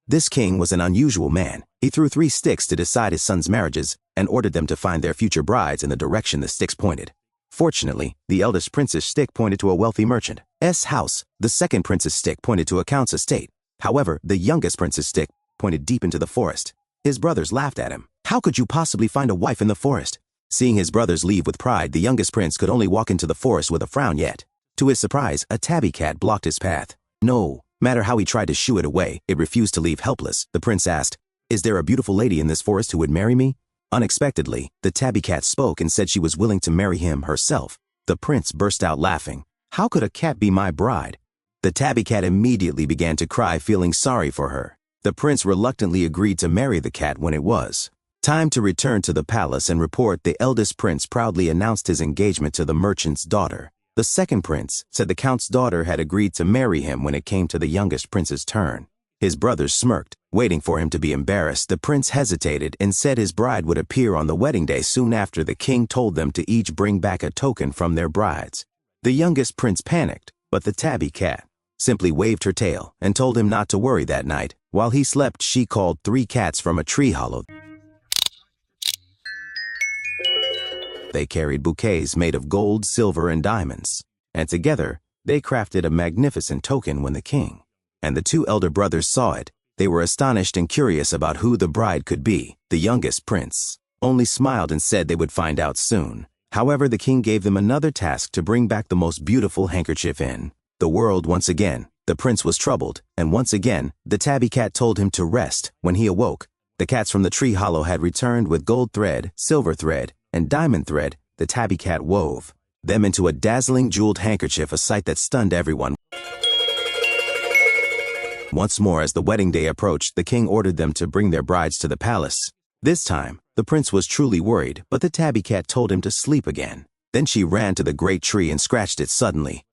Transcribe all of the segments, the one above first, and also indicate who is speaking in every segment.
Speaker 1: This king was an unusual man. He threw 3 sticks to decide his sons' marriages and ordered them to find their future brides in the direction the sticks pointed. Fortunately, the eldest prince's stick pointed to a wealthy merchant's house. The second prince's stick pointed to a count's estate. However, the youngest prince's stick pointed deep into the forest. His brothers laughed at him. How could you possibly find a wife in the forest? Seeing his brothers leave with pride, the youngest prince could only walk into the forest with a frown yet. To his surprise, a tabby cat blocked his path. No matter how he tried to shoo it away, it refused to leave helpless. The prince asked, "Is there a beautiful lady in this forest who would marry me?" Unexpectedly, the tabby cat spoke and said she was willing to marry him herself. The prince burst out laughing. How could a cat be my bride? The tabby cat immediately began to cry, feeling sorry for her. The prince reluctantly agreed to marry the cat when it was time to return to the palace and report. The eldest prince proudly announced his engagement to the merchant's daughter. The second prince said the count's daughter had agreed to marry him when it came to the youngest prince's turn. His brothers smirked, waiting for him to be embarrassed. The prince hesitated and said his bride would appear on the wedding day. Soon after, the king told them to each bring back a token from their brides. The youngest prince panicked, but the tabby cat simply waved her tail and told him not to worry. That night, while he slept, she called 3 cats from a tree hollow. They carried bouquets made of gold, silver, and diamonds, and together they crafted a magnificent token. When the king and the 2 elder brothers saw it, they were astonished and curious about who the bride could be. The youngest prince only smiled and said they would find out soon. However, the king gave them another task: to bring back the most beautiful handkerchief in the world. Once again, the prince was troubled, and once again, the tabby cat told him to rest. When he awoke, the cats from the tree hollow had returned with gold thread, silver thread, and diamond thread. The tabby cat wove them into a dazzling jeweled handkerchief, a sight that stunned everyone. Once more, as the wedding day approached, the king ordered them to bring their brides to the palace. This time, the prince was truly worried, but the tabby cat told him to sleep again. Then she ran to the great tree and scratched it suddenly.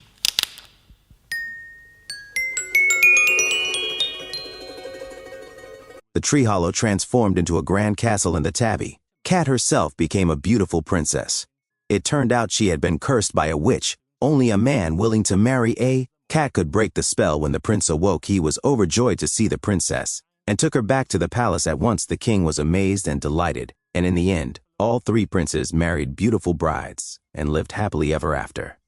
Speaker 1: The tree hollow transformed into a grand castle, and the tabby cat herself became a beautiful princess. It turned out she had been cursed by a witch. Only a man willing to marry a cat could break the spell. When the prince awoke, he was overjoyed to see the princess and took her back to the palace at once. The king was amazed and delighted, and in the end, all 3 princes married beautiful brides and lived happily ever after.